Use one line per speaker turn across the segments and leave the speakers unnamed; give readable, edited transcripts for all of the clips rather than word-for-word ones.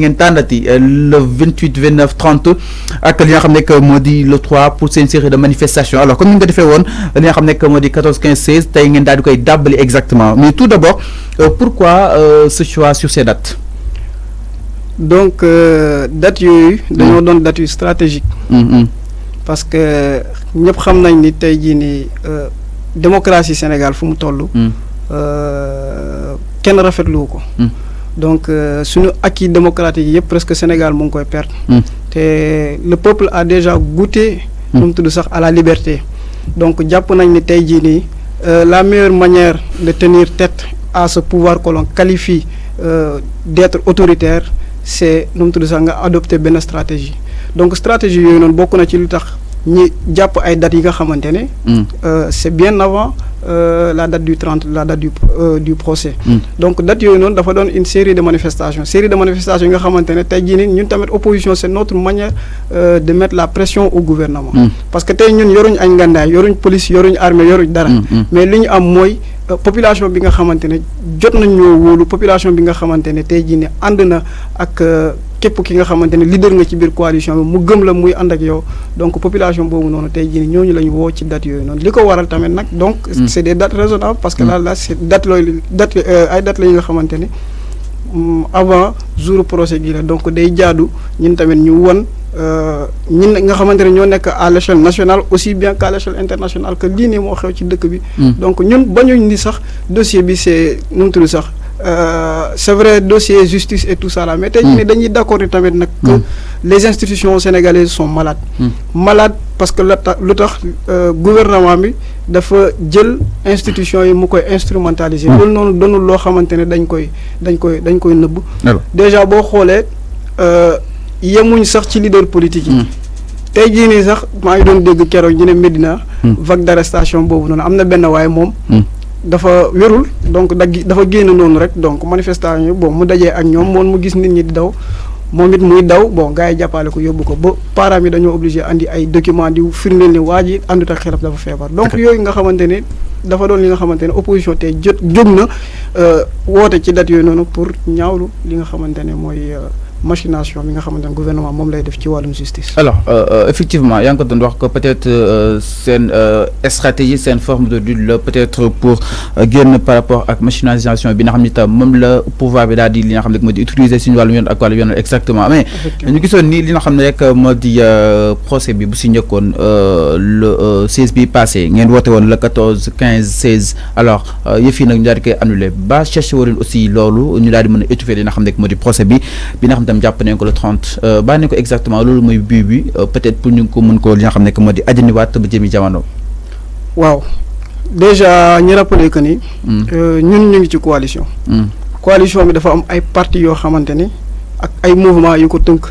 ngeen tàndati le 28 29 30 ak li nga xam nekk moo di le 3 pour une série de manifestations alors comme ni nga ko defee woon li nga xam nekk moo di 14 15 16 tey ngeen daal di koy dàbbali exactement mais tout d'abord pourquoi ce choix sur ces dates.
Donc dates yooyu dañoo doon dates yu stratégique parce que ñëpp xam nañ ni tey jii ni démocratie Sénégal fu mu toll kenn rafetlu ko donc suñu acquis démocratique yëpp presque Sénégal mu ngi koy perdre te le peuple a déjà goûté nu mu tudd sax à la liberté donc jàpp nañ ni tey jii nii la meilleure manière de tenir tête à ce pouvoir que l'on qualifie d'être autoritaire c'est nu mu tudd sax nga adopter benn stratégie donc stratégie yooyu noonu bokk na ci lu tax ñi jàpp ay dates yi nga xamante ne c'est bien avant la date du 30 la date du procès donc date yooyu noonu dafa doon une série de manifestations yi nga xamante ne tey jii nii ñun tamit opposition c'est notre manière de mettre la pression au gouvernement parce que tey ñun yoruñ ay ngandaay yoruñ police yoruñ armée yoruñ dara mais li ñu am mooy population bi nga xamante ne jot nañ ñoo wóolu population bi nga xamante ne tey jii nii ànd na ak képp ki nga xamante ne leader nga ci biir coalition bi mu gëm la muy ànd ak yow donc population boobu noonu tey jii nii ñooñu la ñu woo ci date yooyu noonu li ko waral tamit nag donc c'est des dates raisonnables parce que là c'est date looyu date ay date la yi nga xamante ne avant jour procès gi la donc day jaadu ñun tamit ñu won ñun nga xamante ne ñoo nekk à l'échelle nationale aussi bien qu'à l'échelle internationale que lii nii moo xew ci dëkk bi donc ñun bañuñ ni sax dossier bi c'est nu mu tudd sax c'est vrai dossier justice et tout ça là mais tey jii dañuy d'accord tamit nag que les institutions sénégalaises sont malades parce que lu tax gouvernement bi dafa jël institution yi mu koy instrumentaliser loolu noonu doonul loo xamante ne dañ koy nëbb déjà boo xoolee yemuñ sax ci leader politique yi tey jii nii sax maa ngi doon dégg keroog ñu ne Médina vague d'arrestation boobu noonu am na benn waaye moom dafa wérul donc dafa génn noonu rek donc manifestation yi bon mu dajee ak ñoom moom mu gis nit ñi di daw moom it muy daw bon gars yi jàppale ko yóbbu ko ba parents yi dañoo obligé andi ay documents di firndeel ni waa ji àndut ak xelam dafa feebar donc yooyu nga xamante ne dafa doon li nga xamante ne opposition tey jóg na woote ci date yooyu noonu pour ñaawlu li nga xamante ne mooy machination bi nga xamante ne gouvernement moom lay def ci wàllum justice.
alors effectivement yaa ngi ko doon wax que peut-être seen stratégie seen forme de lutte la peut-être pour génn par rapport ak machination bi nga xam ne itam moom la pouvoir bi daal di li nga xam ne moo di utiliser suñu wàllum yoon ak wàllum yoon exactement mais ñu gisoon ni li nga xam ne rek moo di procès bi bu si njëkkoon le 16 bi passé ngeen woote woon le 14 15 16 alors yëf yi nag ñu daal di koy annulé ba cherché woon aussi loolu ñu daal di mën a étouffer li nga xam ne moo di procès bi nga xam tam jàpp nañ ko le 30 baa ne ko exactement loolu mooy but bi peut-être pour ñu ko mën ko li nga xam ne que moo di ajaniwaat ba jëmi jamono.
waaw déjà ñu rappeler que ni ñun ñu ngi ci coalition bi dafa am ay partis yoo xamante ni ak ay mouvements yu ko tënk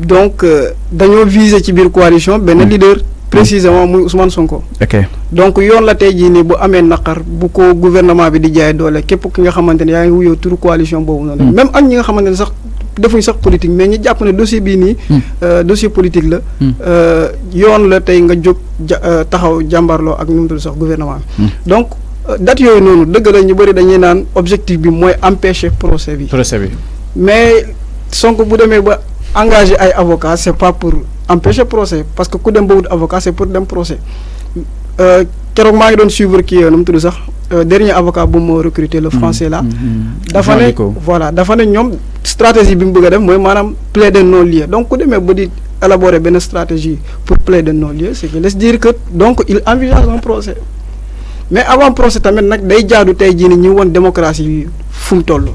donc dañoo viser ci biir coalition benn leader précisément muy Ousmane Sonko.
ok
donc yoon la tey jii nii bu amee naqar bu ko gouvernement bi di jaay doole képp ki nga xamante ne yaa ngi wuyoo turu coalition boobu noonu. même ak ñi nga xamante ne sax defuñ sax politique mais ñi jàpp ne dossier bii nii. dossier politique la. yoon la tey nga jóg taxaw jàmbarloo ak nu mu tudd sax gouvernement bi. donc date yooyu noonu dëgg la ñu bëri dañuy naan objectif bi mooy empêcher procès bi. mais Sonko bu demee ba engagé ay avocats c'est pas pour empêcher procès parce que ku dem ba wut avocat c'est pour dem procès keroog maa ngi doon suivre kii nu mu tudd sax dernier avocat bu moo recruter le français là dafa ne voilà dafa ne ñoom stratégie bi mu bëgg a def mooy maanaam plaider non-lieu donc ku demee ba di élaborer benn stratégie pour plaider non-lieu c'est que laisse dire que donc il envisage un procès mais avant procès tamit nag day jaadu tey jii ni ñu woon démocratie bi fu mu toll.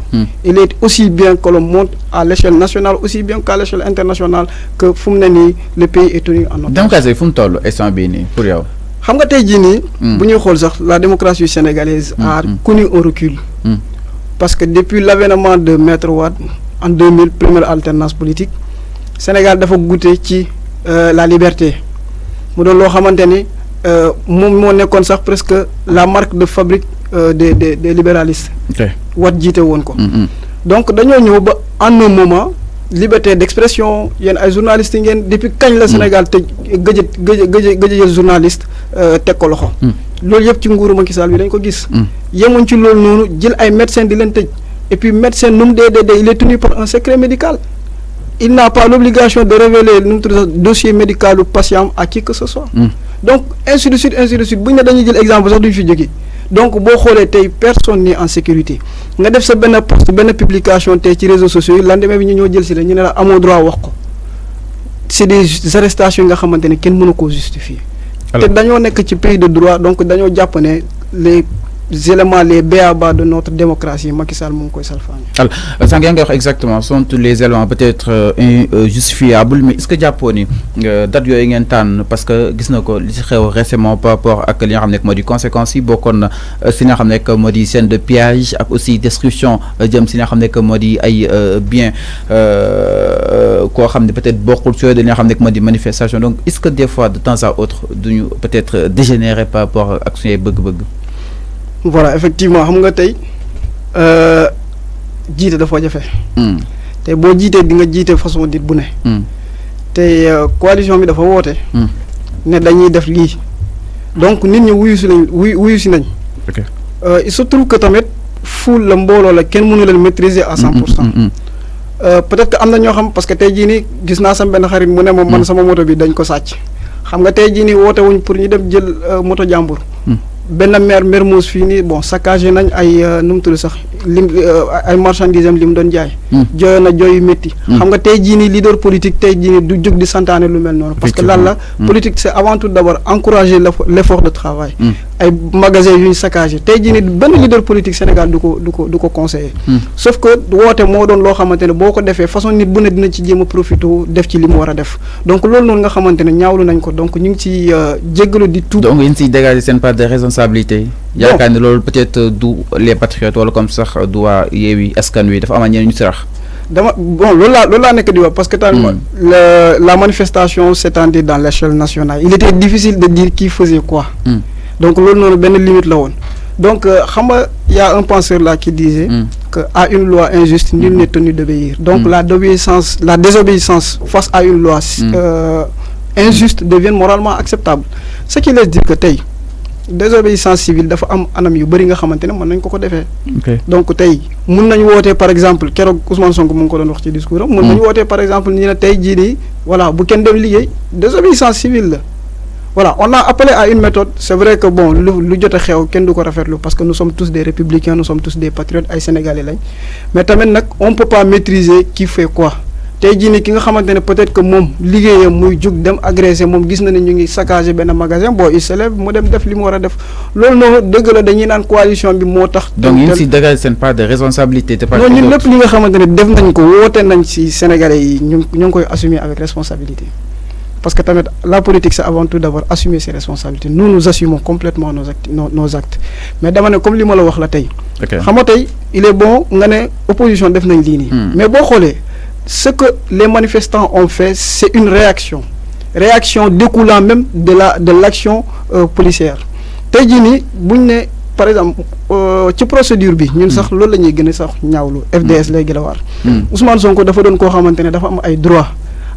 Il est aussi bien que l'on monte à l'échelle nationale aussi bien qu'à l'échelle internationale que fu mu ne nii le pays est tenu en otage.
démocratie fu mu toll instant bii nii pour yow.
xam nga tey jii nii. bu ñuy xool sax la démocratie sénégalaise a connu un recul. parce que depuis l'avènement de Maître Wade en 2000 première alternance politique Sénégal dafa goûter ci la liberté mu doon loo xamante ni moom moo nekkoon sax presque la marque de fabrique des libéralistes. Wade jiite woon ko. donc dañoo ñëw ba en un moment liberté d'expression yéen ay journalistes yi ngeen depuis kañ la Sénégal te gëj a jël journaliste teg ko loxo. loolu yëpp ci nguuru Macky Sall bi dañ ko gis. yemuñ ci loolu noonu jël ay médecins di leen tëj et puis médecin nu mu dee il est tenu par un secret médical. Il n'a pas l'obligation de révéler notre dossier médical ou patient à qui que ce soit. Donc ainsi de suite bu ñu ne dañuy jël exemple sax duñ fi jógee. Donc boo xoolee tey personne n'est en sécurité nga def sa benn post benn publication tey ci réseaux sociaux yi lendemain bi ñu ñoo jël si la ñu ne la amoo droit wax ko c'est des arrestations nga xamante ne kenn mënu koo justifier. te dañoo nekk ci pays de droit donc dañoo jàpp ne les éléments les b.a.-ba de notre démocratie Macky Sall mu ngi koy salfaañe.
alors sànq yaa ngi wax exactement sont tous les éléments peut-être injustifiables mais est-ce que jàppoo ni date yooyu ngeen tànn parce que gis na ko li ci xew récemment par rapport ak li nga xam ne moo di conséquences yi bokkoon na si nga xam ne moo di scène de pillage ak aussi destruction jëm si nga xam ne moo di ay biens koo xam ne peut-être bokkul si li nga xam ne moo di manifestation donc est-ce que des fois de temps à autre duñu peut-être dégénérer par rapport ak suñuy bëgg-bëgg.
Voilà effectivement xam nga tey jiite dafa jafe. te boo jiitee di nga jiite façon nit bu ne. te coalition bi dafa woote. ne dañuy def lii donc nit ñi wuyu si nañ. Il se trouve que tamit foule la mbooloo la kenn mënu leen maîtriser à 100%. Peut-être que am na ñoo xam parce que tey jii nii gis naa sama benn xarit mu ne moom man sama moto bi dañ ko sàcc xam nga tey jii nii woote wuñ pour ñu dem jël moto jàmbur. benn maire Mermoz fii nii bon saccagé nañ ay nu mu tudd sax lim ay marchandises am li mu doon jaay. jooyoon na jooy yu métti. xam nga tey jii nii leader politique tey jii nii du jóg di santaane lu mel noonu. parce que lan la politique c'est avant tout d'abord encourager l'effort de travail. ay magasins yu ñu saccagé tey jii nii benn leader politique Sénégal du ko conseiller. sauf que woote moo doon loo xamante ne boo ko defee façon nit bu ne dina ci jéem a profité def ci li mu war a def donc loolu noonu nga xamante ne ñaawlu nañ ko donc ñu ngi ci jéggalu di tuub.
donc yéen siy dégager seen part de responsabilité. yaakaar ne loolu peut-être du les patriotes wala comme sax du waa Yewwi Askan Wi dafa am ñeneen ñu si rax.
loolu laa nekk di wax parce que tamit la manifestation s'étendait dans l'échelle nationale il était difficile de dire qui faisait quoi. donc loolu noonu benn limite la woon donc xam nga y a un penseur là qui disait que à une loi injuste nul n'est tenu d'obéir donc la désobéissance face à une loi injuste devient moralement acceptable ce qui laisse dire que tey désobéissance civile dafa am anam yu bëri nga xamante ne mën nañ ko defee. donc tey mun nañu wootee par exemple keroog Ousmane Sonko mu ngi ko doon wax ci discours am. mun nañu wootee par exemple ñu ne tey jii nii voilà bu kenn dem liggéey désobéissance civile la. voilà on a appelé à une méthode c'est vrai que bon lu jot a xew kenn du ko rafetlu parce que nous sommes tous des républicains nous sommes tous des patriotes ay sénégalais lañ mais tamit nag on peut pas maîtriser qui fait quoi. tey jii nii ki nga xamante ne peut-être que moom liggéeyam muy jug dem agressé moom gis na ne ñu ngi saccagé benn magasin bon il se lève mu dem def li mu war a def loolu noonu dëgg la dañuy naan coalition bi moo tax.
donc yéen si dégagé seen part de responsabilité. te pas
non ñun lépp li nga xamante ne def nañ ko woote nañ si Sénégalais yi ñu ngi koy assumer avec responsabilité parce que tamit la politique c'est avant tout d'abord assumer ses responsabilités nous assumons complètement nos actes mais dama ne comme li ma la wax la tey. xam nga tey il est bon nga ne opposition def nañ lii nii. mais boo xoolee. Ce que les manifestants ont fait, c'est une réaction découlant même de l'action policière. tey jii nii buñ ne par exemple ci procédure bi ñun sax loolu la ñuy gën a sax ñaawlu FDS lay gën a war. Ousmane Sonko dafa doon koo xamante ne dafa am ay droit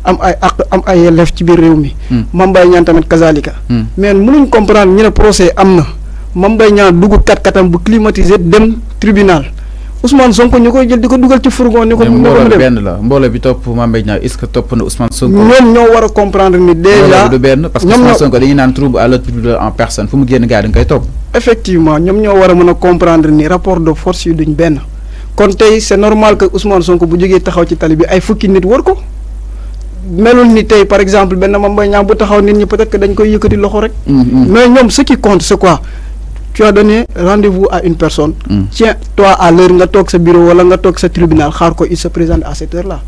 am ay àq am ay yelleef ci biir réew mi. Mame Mbaye Niang tamit kazalika. mais mënuñ comprendre ñu ne procès am na Mame Mbaye Niang dugg kat-katam bu climatisé dem tribunal. Ousmane Sonko ñu koy jël di ko dugal ci fourgon ni ko
mbooloo benn la mbooloo bi topp Mame Mbaye Niang est-ce que topp na Ousmane Sonko
ñoom ñoo war a comprendre ni déjà
du benn parce que Ousmane Sonko dañuy naan trouble à l'ordre public en personne fu mu génn gars yi dañ koy topp
effectivement ñoom ñoo war a mën a comprendre ni rapport de force yi duñ benn kon tey c'est normal que Ousmane Sonko bu jógee taxaw ci tali bi ay fukki nit wër ko melul ni tey par exemple benn Mame Mbaye Niang bu taxaw nit ñi peut-être que dañ koy yëkkati loxo rek mais ñoom ce qui compte c'est quoi tu as donné rendez-vous à une personne. Tiens-toi à l'heure nga toog sa bureau wala nga toog sa tribunal xaar ko il se présente à cette heure-là.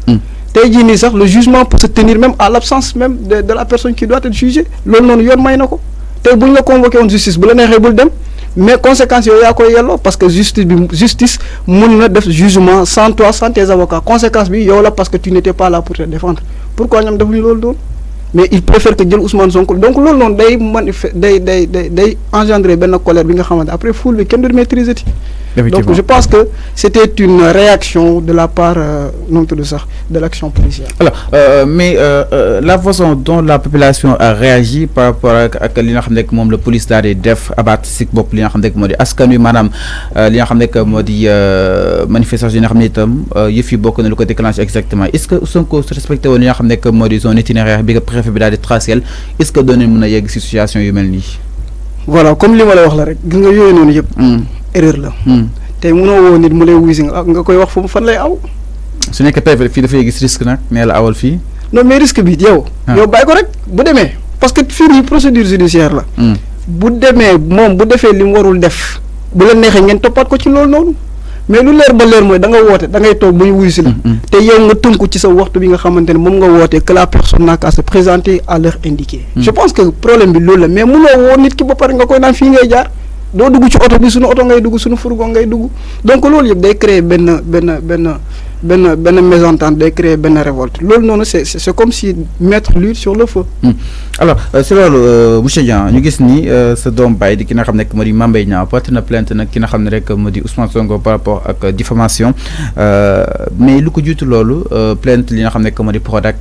tey jii nii sax le jugement peut se tenir même à l'absence même de la personne qui doit être jugée loolu noonu yoon may na ko tey bu ñu la convoqué woon justice bu la neexee bul dem mais conséquences yooyu yaa koy yelloo parce que justice mun na def jugement sans toi sans tes avocats conséquence bi yow la parce que tu n'étais pas là pour te défendre pourquoi ñoom defuñu loolu doon mais il préfère que jël Ousmane Sonko donc loolu noonu day engendrer benn colère bi nga xamante après foule bi kenn du maîtriser ti donc je pense que c'était une réaction de la part de l'action policière.
Alors mais la façon dont la population a réagi par rapport ak li nga xam ne moom la police daal di def abat si bopp li nga xam ne moo di askan wi maanaam li nga xam ne moo di manifestation yi nga xam ne itam yëf yi bokk na lu ko déclenché exactement est-ce que Sonko respecté woon li nga xam ne moo di son itinéraire bi nga préfet bi daal di tracé est-ce que doon mën a yegg si situation yu mel nii.
voilà comme li ma la wax la rek gis nga yooyu noonu yëpp. erreur la. tey mënoo woo nit mu lay wuyu si nga koy wax fu fan lay aw.
su nekkee préfet fii dafay gis risque nag nee la awal fii.
non mais risque bi yow. yow bàyyi ko rek bu demee parce que fii nii procédure judiciaire la. bu demee moom bu defee li mu warul def bu la neexee ngeen toppaat ko ci loolu noonu mais lu leer ba leer mooy da nga woote da ngay toog ba ñu wuyu si la. te yow nga tënku ci sa waxtu bi nga xamante ne moom nga wootee que la personne n'a qu'à se présenter à l'heure indiquée. je pense que problème bi loolu la mais mënoo woo nit ki ba pare nga koy naan fii ngay jaar. doo dugg ci oto bi suñu oto ngay dugg suñu fourgon ngay dugg donc loolu yëpp day créer benn mésentente day créer benn révolte loolu noonu c'est comme si mettre l'huile sur le feu.
alors c'est loolu monsieur Dieng ñu gis ni sa doom baay di ki nga xam ne moo di Mame Mbaye Niang porté na plainte nag ki nga xam ne rek moo di Ousmane Sonko par rapport ak diffamation mais lu ko jiitu loolu plainte li nga xam ne moo di Prodac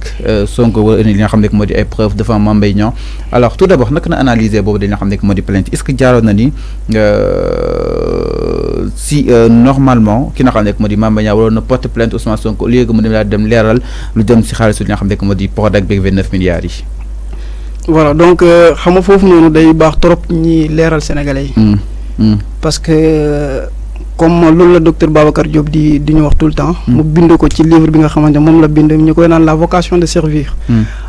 Sonko wala li nga xam ne moo di ay preuves devant Mame Mbaye Niang alors tout d'abord naka na analyser boobu li nga xam ne moo di plainte est-ce que jaaroon na ni si normalement ki nga xam ne moo di Mame Mbaye Niang waroon na porter plainte Ousmane Sonko léegi mu dem leeral lu jëm si xaalisu li nga xam ne moo di Prodac beeg 29 milliards yi.
voilà donc xam nga foofu noonu day baax trop ñi leeral sénégalais yi. parce que comme loolu la docteur Babacar Diop di ñu wax tout le temps. mu bind ko ci livre bi nga xamante moom la bind ñu koy naan la vocation de servir.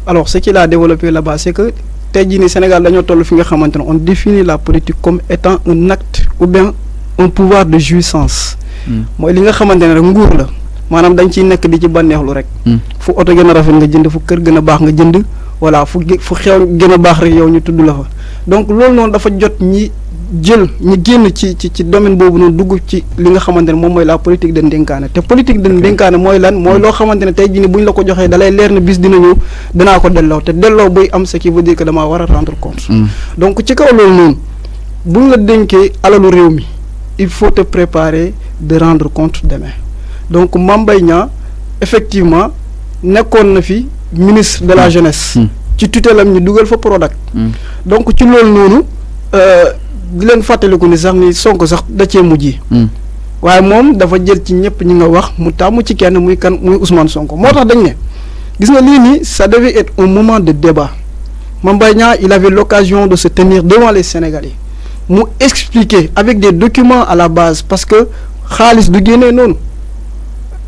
alors ce qu'il a développé là-bas c'est que tey jii nii Sénégal dañoo toll fi nga xamante ne on définit la politique comme étant un acte ou bien un pouvoir de jouissance. mooy li nga xamante ne rek nguur la maanaam dañ ciy nekk di ci bànneexlu rek. fu oto gën a rafet nga jënd fu kër gën a baax nga jënd voilà fu xew gën a baax rek yow ñu tudd la fa donc loolu noonu dafa jot ñi génn ci domaine boobu noonu dugg ci li nga xamante ne moom mooy la politique de ndénkaane te politique de ndénkaane mooy lan mooy loo xamante ne tey jii nii bu ñu la ko joxee dalay leer na bis dina ñëw danaa ko delloo te delloo buy am ce qui veut dire que damaa war a rendre compte. donc ci kaw loolu noonu bu ñu la dénkee alalu réew mi il faut te préparer de rendre compte demain donc Mame Mbaye Niang effectivement nekkoon na fi ministre de la jeunesse. ci tutelam ñu dugal fa Prodac. donc ci loolu noonu di leen fàttaliku ni sax ni Sonko sax da cee mujj. waaye moom dafa jël ci ñëpp ñi nga wax mu tàmm ci kenn muy Ousmane Sonko moo tax dañ ne gis nga lii nii ça devait être un moment de débat Mame Mbaye Niang il avait l'occasion de se tenir devant les Sénégalais mu expliquer avec des documents à la base parce que xaalis du génnee noonu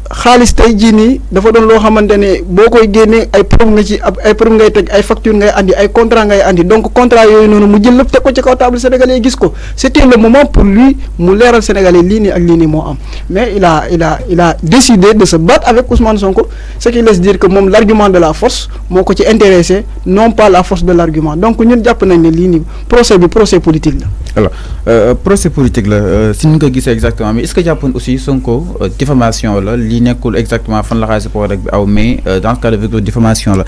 xaalis tey jii nii dafa doon loo xamante ne boo koy génnee ay preuve nga ci ay preuve ngay teg ay facture ngay andi ay contrat ngay andi donc contrat yooyu noonu mu jël lépp teg ko ci kaw table sénégalais gis ko c'était le moment pour lui mu leeral sénégalais lii nii ak lii nii moo am mais il a décidé de se battre avec Ousmane Sonko ce qui laisse dire que moom l'argument de la force moo ko ci intéressé non pas la force de l'argument donc ñun jàpp nañ ne lii nii procès politique la.
alors procès politique la si ñu ko gisee exactement mais est-ce que jàppoon aussi Sonko diffamation la. nekkul exactement fan la xaalis Prodac bi aw mais dans ce cas de diffamation la